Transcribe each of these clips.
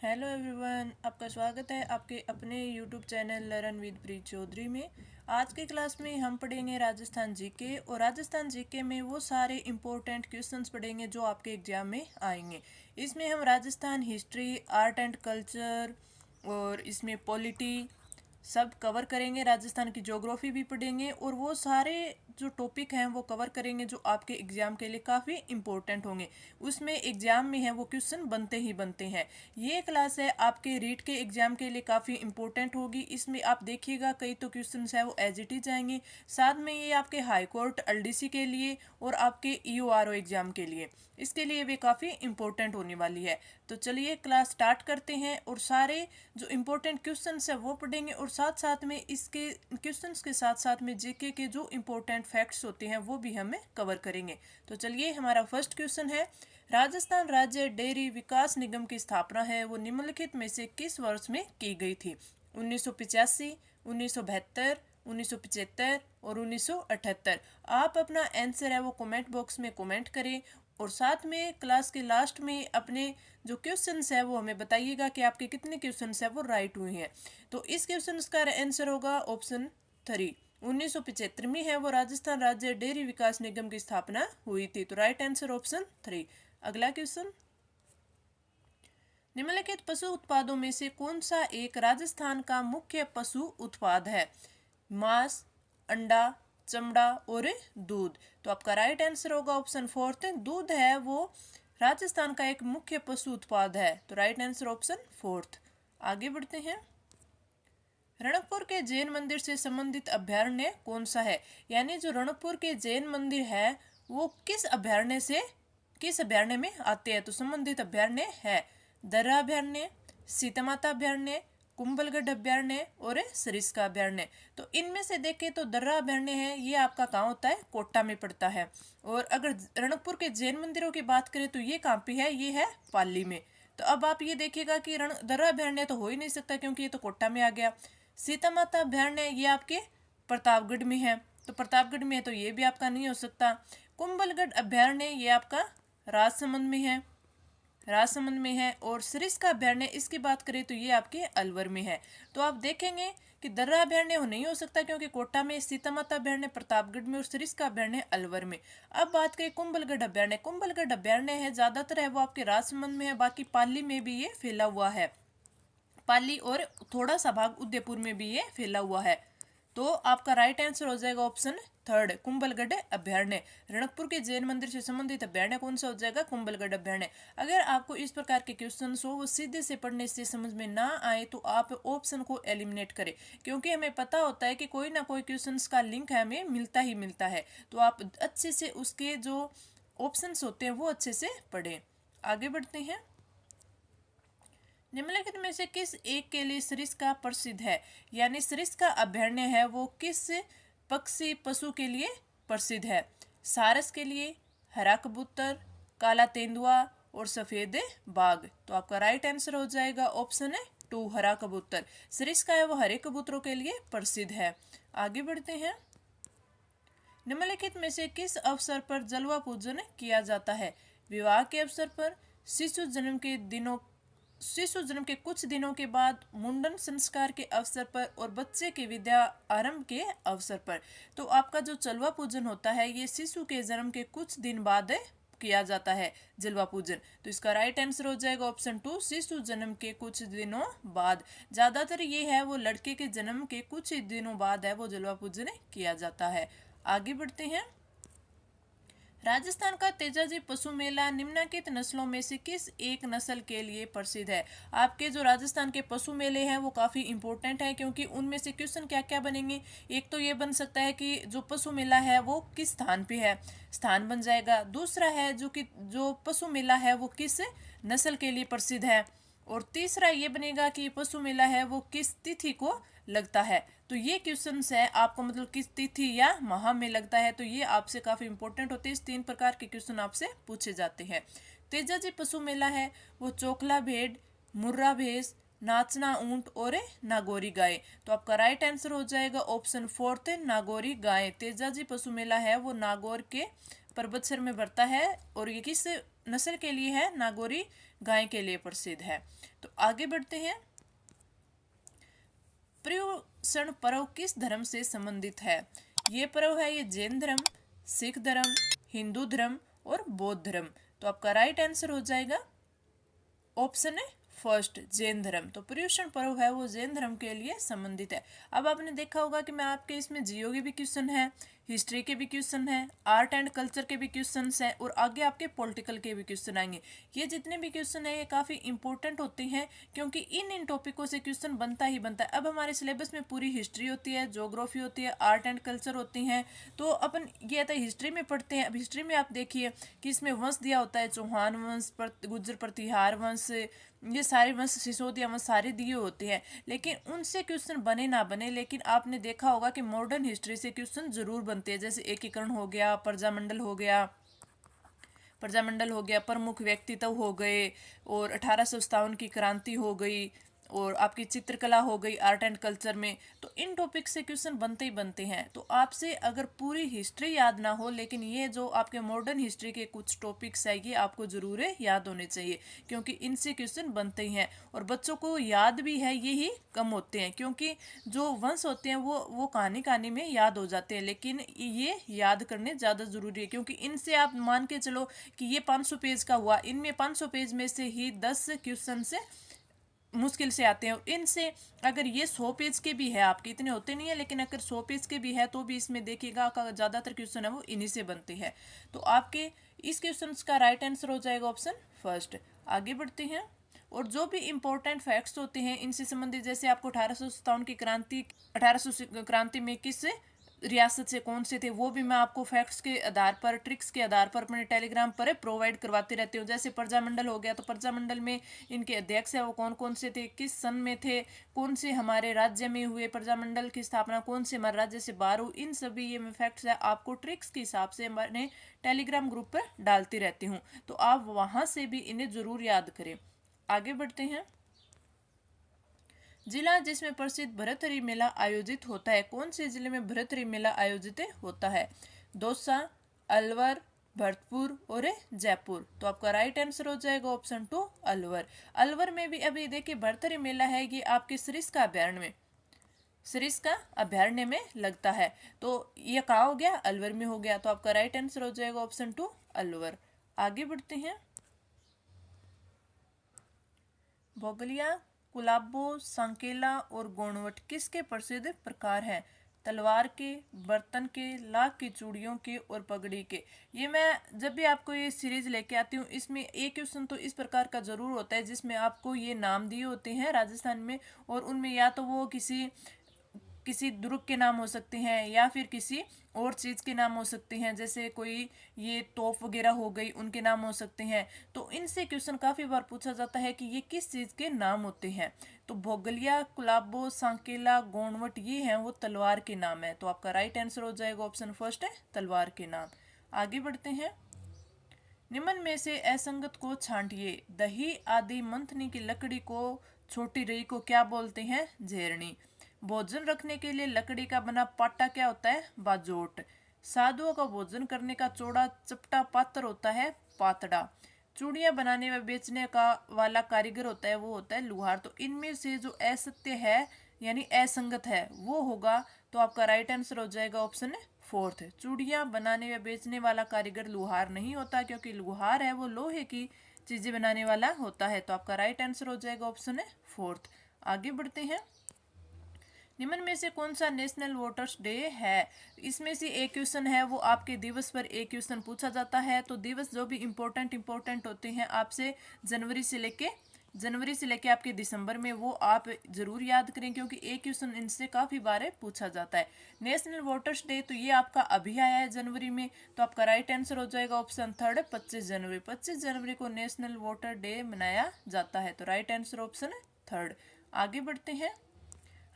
Hello everyone, आपका स्वागत है आपके अपने यूट्यूब चैनल लर्न विद प्रीत चौधरी में। आज के क्लास में हम पढ़ेंगे राजस्थान जीके और राजस्थान जीके में वो सारे इम्पोर्टेंट क्वेश्चंस पढ़ेंगे जो आपके एग्जाम में आएंगे। इसमें हम Rajasthan history, art and culture और इसमें पॉलिटी सब कवर करेंगे। राजस्थान की ज्योग्राफी भी पढ़ेंगे और वो सारे जो टॉपिक हैं वो कवर करेंगे जो आपके एग्जाम के लिए काफ़ी इंपॉर्टेंट होंगे। उसमें एग्जाम में है वो क्वेश्चन बनते ही बनते हैं। ये क्लास है आपके रीट के एग्जाम के लिए काफ़ी इंपॉर्टेंट होगी। इसमें आप देखिएगा कई तो क्वेश्चन है वो एज इट इज आएंगे। साथ में ये आपके हाई कोर्ट एलडीसी के लिए और आपके ईओआरओ एग्जाम के लिए, इसके लिए भी काफ़ी इंपॉर्टेंट होने वाली है। तो चलिए क्लास स्टार्ट करते हैं और सारे जो इम्पोर्टेंट क्वेश्चंस है वो पढ़ेंगे और साथ साथ में इसके क्वेश्चंस के साथ साथ में जीके के जो इम्पोर्टेंट फैक्ट्स होते हैं वो भी हमें कवर करेंगे। तो चलिए, हमारा फर्स्ट क्वेश्चन है, राजस्थान राज्य डेयरी विकास निगम की स्थापना है वो निम्नलिखित में से किस वर्ष में की गई थी? 1985, 1972, 1975 और 1978। आप अपना आंसर है वो कमेंट बॉक्स में कमेंट करें और साथ में क्लास के लास्ट में अपने जो क्वेश्चंस है वो हमें बताइएगा कि आपके कितने क्वेश्चंस है वो राइट हुए हैं। तो इस क्वेश्चंस का आंसर होगा ऑप्शन 3। 1975 में है वो राजस्थान राज्य डेयरी विकास निगम की स्थापना हुई थी। तो राइट आंसर ऑप्शन 3। अगला क्वेश्चन, निम्नलिखित पशु उत्पादों में से कौन सा एक राजस्थान का मुख्य पशु उत्पाद है? मांस, अंडा, चमड़ा और दूध। तो आपका राइट आंसर होगा ऑप्शन 4। दूध है वो राजस्थान का एक मुख्य पशु उत्पाद है। तो राइट आंसर ऑप्शन 4। आगे बढ़ते हैं, रणकपुर के जैन मंदिर से संबंधित अभ्यारण्य कौन सा है? यानी जो रणकपुर के जैन मंदिर है वो किस अभ्यारण्य में आते हैं? तो संबंधित अभ्यारण्य है दर्रा अभ्यारण्य, सीता माता अभ्यारण्य, कुंभलगढ़ अभ्यारण्य और सरिस्का अभ्यारण्य। तो इनमें से देखें तो दर्रा अभ्यारण्य है ये आपका कहाँ होता है? कोटा में पड़ता है। और अगर रणकपुर के जैन मंदिरों की बात करें तो ये कहाँ पे है? ये है पाली में। तो अब आप ये देखिएगा कि दर्रा अभ्यारण्य तो हो ही नहीं सकता क्योंकि ये तो कोटा में आ गया। सीता माता अभ्यारण्य ये आपके प्रतापगढ़ में है, तो प्रतापगढ़ में है तो ये भी आपका नहीं हो सकता। कुंभलगढ़ अभ्यारण्य ये आपका राजसमंद में है और सरिस्का अभ्यारण्य इसकी बात करें तो ये आपके अलवर में है। तो आप देखेंगे कि दर्रा अभ्यारण्य नहीं हो सकता क्योंकि कोटा में, सीता माता अभ्यारण्य प्रतापगढ़ में और सरिस्का अभ्यारण्य अलवर में। अब बात करें कुंभलगढ़ अभ्यारण्य है ज्यादातर है वो आपके राजसमंद में है, बाकी पाली में भी ये फैला हुआ है। पाली और थोड़ा सा भाग उदयपुर में भी ये फैला हुआ है। तो आपका राइट आंसर हो जाएगा ऑप्शन 3, कुंभलगढ़ अभ्यारण्य। रणकपुर के जैन मंदिर से संबंधित अभ्यारण्य कौन सा हो जाएगा? कुंभलगढ़ अभ्यारण्य। अगर आपको इस प्रकार के क्वेश्चन हो वो सीधे से पढ़ने से समझ में ना आए तो आप ऑप्शन को एलिमिनेट करें, क्योंकि हमें पता होता है कि कोई ना कोई क्वेश्चन का लिंक हमें मिलता ही मिलता है। तो आप अच्छे से उसके जो ऑप्शन होते हैं वो अच्छे से पढ़ें। आगे बढ़ते हैं, निम्नलिखित में से किस एक के लिए सरिस्का प्रसिद्ध है? यानी सरिस्का अभ्यारण्य है वो किस पक्षी पशु के लिए प्रसिद्ध है? सारस के लिए, हरा कबूतर, काला तेंदुआ और सफेद बाघ। तो आपका राइट आंसर हो जाएगा ऑप्शन 2, हरा कबूतर। सरिस्का है वो हरे कबूतरों के लिए प्रसिद्ध है। आगे बढ़ते हैं, निम्नलिखित में से किस अवसर पर जलवा पूजन किया जाता है? विवाह के अवसर पर, शिशु जन्म के कुछ दिनों के बाद, मुंडन संस्कार के अवसर पर और बच्चे के विद्या आरंभ के अवसर पर। तो आपका जो जलवा पूजन होता है ये शिशु के जन्म के कुछ दिन बाद किया जाता है जलवा पूजन। तो इसका राइट आंसर हो जाएगा ऑप्शन 2, शिशु जन्म के कुछ दिनों बाद। ज्यादातर ये है वो लड़के के जन्म के कुछ ही दिनों बाद है वो जलवा पूजन किया जाता है। आगे बढ़ते हैं, राजस्थान का तेजाजी पशु मेला निम्नलिखित नस्लों में से किस एक नस्ल के लिए प्रसिद्ध है? आपके जो राजस्थान के पशु मेले हैं वो काफ़ी इंपॉर्टेंट है क्योंकि उनमें से क्वेश्चन क्या क्या बनेंगे। एक तो ये बन सकता है कि जो पशु मेला है वो किस स्थान पे है, स्थान बन जाएगा। दूसरा है जो पशु मेला है वो किस नस्ल के लिए प्रसिद्ध है। और तीसरा ये बनेगा कि पशु मेला है वो किस तिथि को लगता है। तो ये क्वेश्चन है आपको मतलब किस तिथि या माह में लगता है, तो ये आपसे काफी इंपॉर्टेंट होते हैं। इस 3 प्रकार के क्वेश्चन आपसे पूछे जाते हैं। तेजाजी पशु मेला है वो चोकला भेड़, मुर्रा भैंस, नाचना ऊंट और नागौरी गाय। तो आपका राइट आंसर हो जाएगा ऑप्शन 4, नागौरी गाय। तेजाजी पशु मेला है वो नागौर के पर्वतसर में भरता है और ये किस नस्ल के लिए है, नागौरी गाय के लिए प्रसिद्ध है। तो आगे बढ़ते हैं। पर्युषण पर्व किस धर्म से संबंधित है? ये पर्व है ये जैन धर्म, सिख धर्म, हिंदू धर्म और बौद्ध धर्म। तो आपका राइट आंसर हो जाएगा ऑप्शन है फर्स्ट, जैन धर्म। तो पर्युषण पर्व है वो जैन धर्म के लिए संबंधित है। अब आपने देखा होगा कि मैं आपके इसमें जियो के भी क्वेश्चन है, हिस्ट्री के भी क्वेश्चन है, आर्ट एंड कल्चर के भी क्वेश्चन हैं और आगे आपके पॉलिटिकल के भी क्वेश्चन आएंगे। ये जितने भी क्वेश्चन है ये काफ़ी इंपॉर्टेंट होते हैं क्योंकि इन टॉपिकों से क्वेश्चन बनता ही बनता है। अब हमारे सिलेबस में पूरी हिस्ट्री होती है, ज्योग्राफी होती है, आर्ट एंड कल्चर होती हैं। तो अपन ये आता है हिस्ट्री में पढ़ते हैं। अब हिस्ट्री में आप देखिए कि इसमें वंश दिया होता है, चौहान वंश, गुर्जर प्रतिहार वंश, ये सारे वंश, सिसोदिया वंश सारे दिए होते हैं। लेकिन उनसे क्वेश्चन बने ना बने, लेकिन आपने देखा होगा कि मॉडर्न हिस्ट्री से क्वेश्चन जरूर बनते हैं। जैसे एकीकरण हो गया, प्रजामंडल हो गया, प्रमुख व्यक्तित्व हो गए, और 1857 की क्रांति हो गई, और आपकी चित्रकला हो गई आर्ट एंड कल्चर में। तो इन टॉपिक से क्वेश्चन बनते ही बनते हैं। तो आपसे अगर पूरी हिस्ट्री याद ना हो, लेकिन ये जो आपके मॉडर्न हिस्ट्री के कुछ टॉपिक्स है ये आपको जरूर याद होने चाहिए क्योंकि इनसे क्वेश्चन बनते ही हैं। और बच्चों को याद भी है यही कम होते हैं क्योंकि जो वंश होते हैं वो कहानी कहानी में याद हो जाते हैं, लेकिन ये याद करने ज़्यादा ज़रूरी है क्योंकि इनसे आप मान के चलो कि ये 500 पेज का हुआ, इनमें 500 पेज में से ही 10 क्वेश्चन से मुश्किल से आते हैं। इनसे अगर ये 100 पेज के भी है, आपके इतने होते नहीं है, लेकिन अगर 100 पेज के भी है तो भी इसमें देखिएगा का ज़्यादातर क्वेश्चन है वो इन्हीं से बनते हैं। तो आपके इस क्वेश्चन का राइट आंसर हो जाएगा ऑप्शन फर्स्ट। आगे बढ़ते हैं। और जो भी इंपॉर्टेंट फैक्ट्स होते हैं इनसे संबंधित, जैसे आपको 1857 की क्रांति, 1800 क्रांति में किस रियासत से कौन से थे, वो भी मैं आपको फैक्ट्स के आधार पर, ट्रिक्स के आधार पर अपने टेलीग्राम पर प्रोवाइड करवाते रहती हूँ। जैसे प्रजामंडल हो गया, तो प्रजामंडल में इनके अध्यक्ष है वो कौन कौन से थे, किस सन में थे, कौन से हमारे राज्य में हुए प्रजामंडल की स्थापना, कौन से हमारे राज्य से बाहर हुई, इन सभी ये फैक्ट्स है आपको ट्रिक्स के हिसाब से मैंने टेलीग्राम ग्रुप पर डालती रहती हूँ। तो आप वहाँ से भी इन्हें ज़रूर याद करें। आगे बढ़ते हैं। जिला जिसमें प्रसिद्ध भरथरी मेला आयोजित होता है, कौन से जिले में भरथरी मेला आयोजित होता है? दौसा, अलवर, भरतपुर और जयपुर। तो आपका राइट आंसर हो जाएगा ऑप्शन 2 अलवर। अलवर में भी अभी देखिए भरथरी मेला है ये आपके सरिस्का अभ्यारण्य में, सरिस्का अभ्यारण्य में लगता है। तो ये कहाँ हो गया? अलवर में हो गया। तो आपका राइट आंसर हो जाएगा ऑप्शन 2 अलवर। आगे बढ़ते हैं। भोगलिया, कुलाबो, सांकेला और गोणवट किसके प्रसिद्ध प्रकार हैं? तलवार के, बर्तन के, लाख की चूड़ियों के और पगड़ी के। ये मैं जब भी आपको ये सीरीज लेके आती हूँ इसमें एक क्वेश्चन तो इस प्रकार का जरूर होता है जिसमें आपको ये नाम दिए होते हैं राजस्थान में, और उनमें या तो वो किसी दुर्ग के नाम हो सकते हैं या फिर किसी और चीज़ के नाम हो सकते हैं, जैसे कोई ये तोप वगैरह हो गई उनके नाम हो सकते हैं। तो इनसे क्वेश्चन काफ़ी बार पूछा जाता है कि ये किस चीज़ के नाम होते हैं। तो भोगलिया, कुलाबो, सांकेला, गोणवट ये हैं वो तलवार के नाम है। तो आपका राइट आंसर हो जाएगा ऑप्शन फर्स्ट है तलवार के नाम। आगे बढ़ते हैं। निम्न में से असंगत को छांटिए। दही आदि मंथनी की लकड़ी को, छोटी रई को क्या बोलते हैं? झेरनी। भोजन रखने के लिए लकड़ी का बना पाटा क्या होता है? बाजोट। साधुओं का भोजन करने का चौड़ा चपटा पात्र होता है पातड़ा। चूड़ियां बनाने व बेचने का वाला कारीगर होता है वो होता है लुहार। तो इनमें से जो असत्य है यानी असंगत है वो होगा। तो आपका राइट आंसर हो जाएगा ऑप्शन फोर्थ। चूड़ियां बनाने व बेचने वाला कारीगर लुहार नहीं होता क्योंकि लुहार है वो लोहे की चीजें बनाने वाला होता है। तो आपका राइट आंसर हो जाएगा ऑप्शन फोर्थ। आगे बढ़ते हैं। निम्न में से कौन सा नेशनल वोटर्स डे है? इसमें से एक क्वेश्चन है वो आपके दिवस पर एक क्वेश्चन पूछा जाता है। तो दिवस जो भी इम्पोर्टेंट होते हैं आपसे जनवरी से लेके आपके दिसंबर में, वो आप जरूर याद करें क्योंकि एक क्वेश्चन इनसे काफ़ी बार पूछा जाता है। नेशनल वोटर्स डे तो ये आपका अभी आया है जनवरी में। तो आपका राइट आंसर हो जाएगा ऑप्शन थर्ड 25 जनवरी। 25 जनवरी को नेशनल वोटर डे मनाया जाता है। तो राइट आंसर ऑप्शन थर्ड। आगे बढ़ते हैं।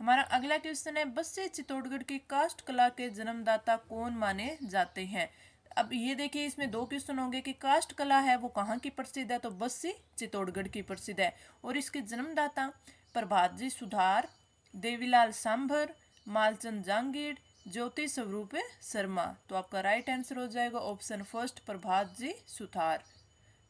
हमारा अगला क्वेश्चन है, बस्सी चित्तौड़गढ़ की काष्ठ कला के जन्मदाता कौन माने जाते हैं? अब ये देखिए इसमें दो क्वेश्चन होंगे कि काष्ठ कला है वो कहाँ की प्रसिद्ध है, तो बस्सी चित्तौड़गढ़ की प्रसिद्ध है। और इसके जन्मदाता प्रभात जी सुधार, देवीलाल सांभर, मालचंद जांगीर, ज्योति स्वरूप शर्मा। तो आपका राइट आंसर हो जाएगा ऑप्शन फर्स्ट प्रभात जी सुधार।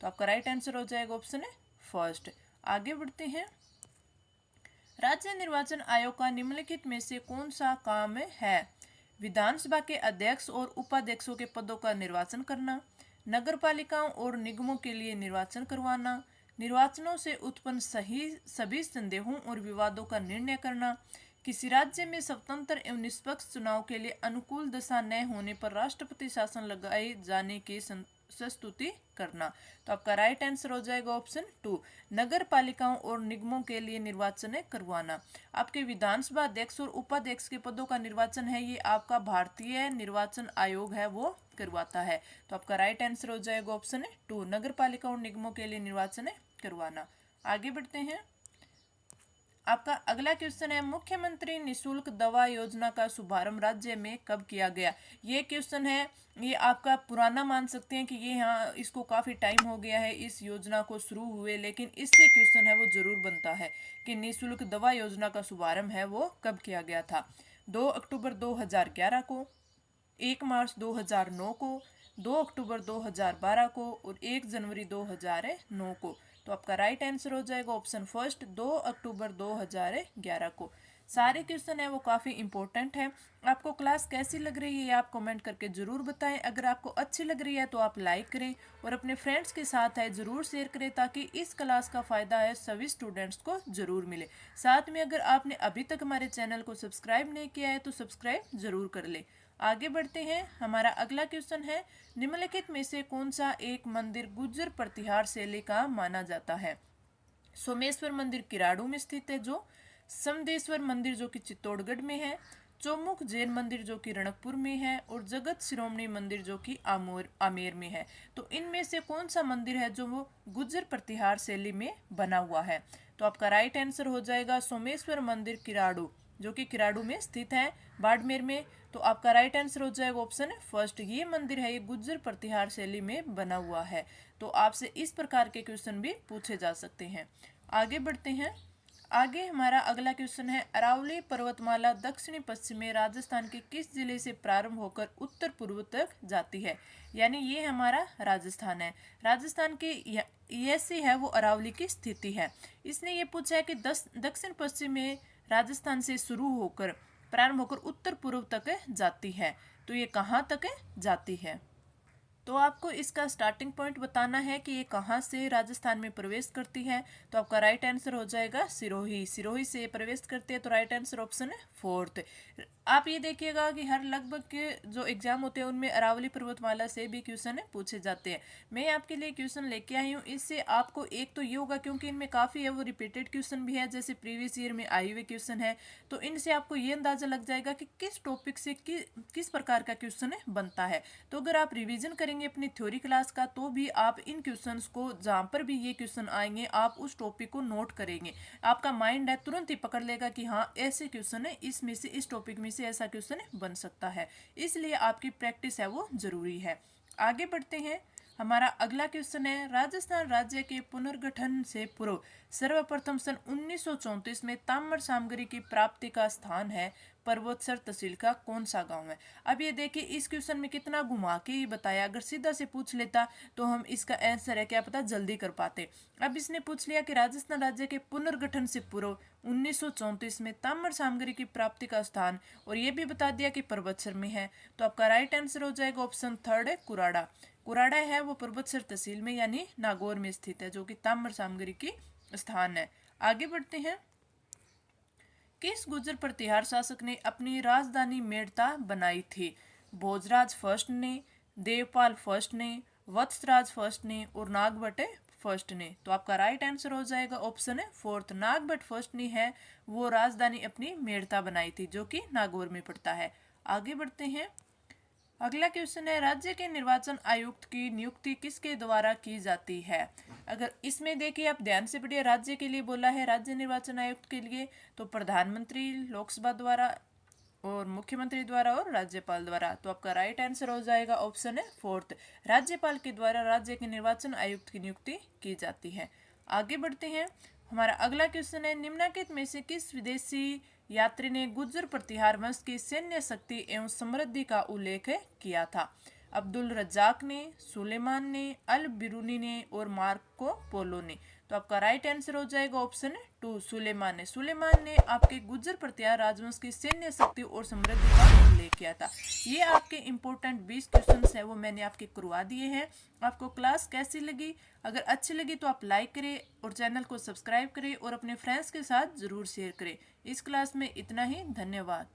तो आपका राइट आंसर हो जाएगा ऑप्शन है फर्स्ट। आगे बढ़ते हैं। राज्य निर्वाचन आयोग का निम्नलिखित में से कौन सा काम है? विधानसभा के अध्यक्ष और उपाध्यक्षों के पदों का निर्वाचन करना, नगरपालिकाओं और निगमों के लिए निर्वाचन करवाना, निर्वाचनों से उत्पन्न सभी संदेहों और विवादों का निर्णय करना, किसी राज्य में स्वतंत्र एवं निष्पक्ष चुनाव के लिए अनुकूल दशा न होने पर राष्ट्रपति शासन लगाए जाने की संस्तुति करना। तो आपका राइट आंसर हो जाएगा ऑप्शन 2, नगर पालिकाओं और निगमों के लिए निर्वाचन करवाना। आपके विधानसभा अध्यक्ष और उपाध्यक्ष के पदों का निर्वाचन है ये आपका भारतीय निर्वाचन आयोग है वो करवाता है। तो आपका राइट आंसर हो जाएगा ऑप्शन 2, नगर पालिकाओं और निगमों के लिए निर्वाचन करवाना। आगे बढ़ते हैं। आपका अगला क्वेश्चन है, मुख्यमंत्री निशुल्क दवा योजना का शुभारंभ राज्य में कब किया गया? ये क्वेश्चन है, ये आपका पुराना मान सकते हैं कि ये यहाँ इसको काफ़ी टाइम हो गया है इस योजना को शुरू हुए, लेकिन इससे क्वेश्चन है वो जरूर बनता है कि निशुल्क दवा योजना का शुभारंभ है वो कब किया गया था? 2 अक्टूबर 2011 को, 1 मार्च 2009 को, 2 अक्टूबर 2012 को और 1 जनवरी 2009 को। तो आपका राइट आंसर हो जाएगा ऑप्शन फर्स्ट, 2 अक्टूबर 2011 को। सारे क्वेश्चन है वो काफ़ी इंपॉर्टेंट है। आपको क्लास कैसी लग रही है आप कमेंट करके ज़रूर बताएं। अगर आपको अच्छी लग रही है तो आप लाइक करें और अपने फ्रेंड्स के साथ है ज़रूर शेयर करें ताकि इस क्लास का फ़ायदा है सभी स्टूडेंट्स को ज़रूर मिले। साथ में अगर आपने अभी तक हमारे चैनल को सब्सक्राइब नहीं किया है तो सब्सक्राइब ज़रूर कर ले। आगे बढ़ते हैं। हमारा अगला क्वेश्चन है, निम्नलिखित में से कौन सा एक मंदिर गुर्जर प्रतिहार शैली का माना जाता है? सोमेश्वर मंदिर किराड़ू में स्थित है जो, समदेश्वर मंदिर जो कि चित्तौड़गढ़ में है, चौमुख जैन मंदिर जो कि रणकपुर में है और जगत शिरोमणि मंदिर जो कि आमेर में है। तो इनमें से कौन सा मंदिर है जो वो गुर्जर प्रतिहार शैली में बना हुआ है? तो आपका राइट आंसर हो जाएगा सोमेश्वर मंदिर किराड़ू जो कि किराड़ू में स्थित है बाड़मेर में। तो आपका राइट आंसर हो जाएगा ऑप्शन फर्स्ट, ये मंदिर है ये गुर्जर प्रतिहार शैली में बना हुआ है। तो आपसे इस प्रकार के क्वेश्चन भी पूछे जा सकते हैं। आगे बढ़ते हैं। आगे हमारा अगला क्वेश्चन है, अरावली पर्वतमाला दक्षिणी पश्चिमी राजस्थान के किस जिले से प्रारंभ होकर उत्तर पूर्व तक जाती है? यानी ये हमारा राजस्थान है। राजस्थान के ऐसी है वो अरावली की स्थिति है। इसने ये पूछा है कि दक्षिण पश्चिमी राजस्थान से शुरू होकर प्रारंभ होकर उत्तर पूर्व तक जाती है, तो ये कहाँ तक जाती है? तो आपको इसका स्टार्टिंग पॉइंट बताना है कि ये कहाँ से राजस्थान में प्रवेश करती है। तो आपका राइट आंसर हो जाएगा सिरोही। सिरोही से प्रवेश करती है तो राइट आंसर ऑप्शन है फोर्थ। आप ये देखिएगा कि हर लगभग के जो एग्जाम होते हैं उनमें अरावली पर्वतमाला से भी क्वेश्चन पूछे जाते हैं। मैं आपके लिए क्वेश्चन लेके आई हूँ, इससे आपको एक तो ये होगा क्योंकि इनमें काफ़ी है वो रिपीटेड क्वेश्चन भी है, जैसे प्रीवियस ईयर में आए हुए क्वेश्चन है, तो इनसे आपको ये अंदाजा लग जाएगा कि किस टॉपिक से किस प्रकार का क्वेश्चन बनता है। तो अगर आप रिविजन करेंगे अपनी थ्योरी क्लास का तो भी आप इन क्वेश्चंस को जहाँ पर भी ये क्वेश्चन आएंगे आप उस टॉपिक को नोट करेंगे, आपका माइंड है तुरंत ही पकड़ लेगा कि हाँ ऐसे क्वेश्चन है, इसमें से इस टॉपिक में से ऐसा क्वेश्चन बन सकता है। इसलिए आपकी प्रैक्टिस है वो जरूरी है। आगे बढ़ते हैं। हमारा अगला क्वेश्चन है, राजस्थान राज्य के पुनर्गठन से पूर्व सर्वप्रथम सन 1934 में ताम्र सामग्री की प्राप्ति का स्थान है पर्वतसर तहसील का कौन सा गांव है? अब ये देखिए इस क्वेश्चन में कितना घुमा के ही बताया, अगर सीधा से पूछ लेता तो हम इसका आंसर है क्या पता जल्दी कर पाते। अब इसने पूछ लिया कि राजस्थान राज्य के पुनर्गठन से पूर्व 1934 में ताम्र सामग्री की प्राप्ति का स्थान, और ये भी बता दिया कि पर्वतसर में है। तो आपका राइट आंसर हो जाएगा ऑप्शन थर्ड है कुराड़ा। कुराड़ा है वो पर्वतसर तहसील में यानी नागौर में स्थित है जो कि ताम्र सामग्री की स्थान है। आगे बढ़ते हैं। किस गुर्जर प्रतिहार शासक ने अपनी राजधानी मेड़ता बनाई थी? भोजराज फर्स्ट ने, देवपाल फर्स्ट ने, वत्सराज फर्स्ट ने और नागभट्ट फर्स्ट ने। तो आपका राइट आंसर हो जाएगा ऑप्शन है फोर्थ, नागभट्ट फर्स्ट ने है वो राजधानी अपनी मेड़ता बनाई थी जो कि नागौर में पड़ता है। आगे बढ़ते हैं। अगला क्वेश्चन है, राज्य के निर्वाचन आयुक्त की नियुक्ति किसके द्वारा की जाती है? अगर इसमें देखिए आप ध्यान से पढ़िए, राज्य के लिए बोला है, राज्य निर्वाचन आयुक्त के लिए तो प्रधानमंत्री, लोकसभा द्वारा और मुख्यमंत्री द्वारा और राज्यपाल द्वारा। तो आपका राइट आंसर हो जाएगा ऑप्शन है फोर्थ, राज्यपाल के द्वारा राज्य के निर्वाचन आयुक्त की नियुक्ति की जाती है। आगे बढ़ते हैं। हमारा अगला क्वेश्चन है, निम्नलिखित में से किस विदेशी यात्री ने गुर्जर प्रतिहार वंश की सैन्य शक्ति एवं समृद्धि का उल्लेख किया था? अब्दुल रज्जाक ने, सुलेमान ने, अल बिरूनी ने और मार्को पोलो ने। तो आपका राइट आंसर हो जाएगा ऑप्शन 2 सुलेमान ने। सुलेमान ने आपके गुर्जर प्रत्यार राजवंश की सैन्य शक्ति और समृद्धि का उल्लेख किया था। ये आपके इम्पोर्टेंट 20 क्वेश्चन है वो मैंने आपके करवा दिए हैं। आपको क्लास कैसी लगी? अगर अच्छी लगी तो आप लाइक करें और चैनल को सब्सक्राइब करें और अपने फ्रेंड्स के साथ ज़रूर शेयर करें। इस क्लास में इतना ही। धन्यवाद।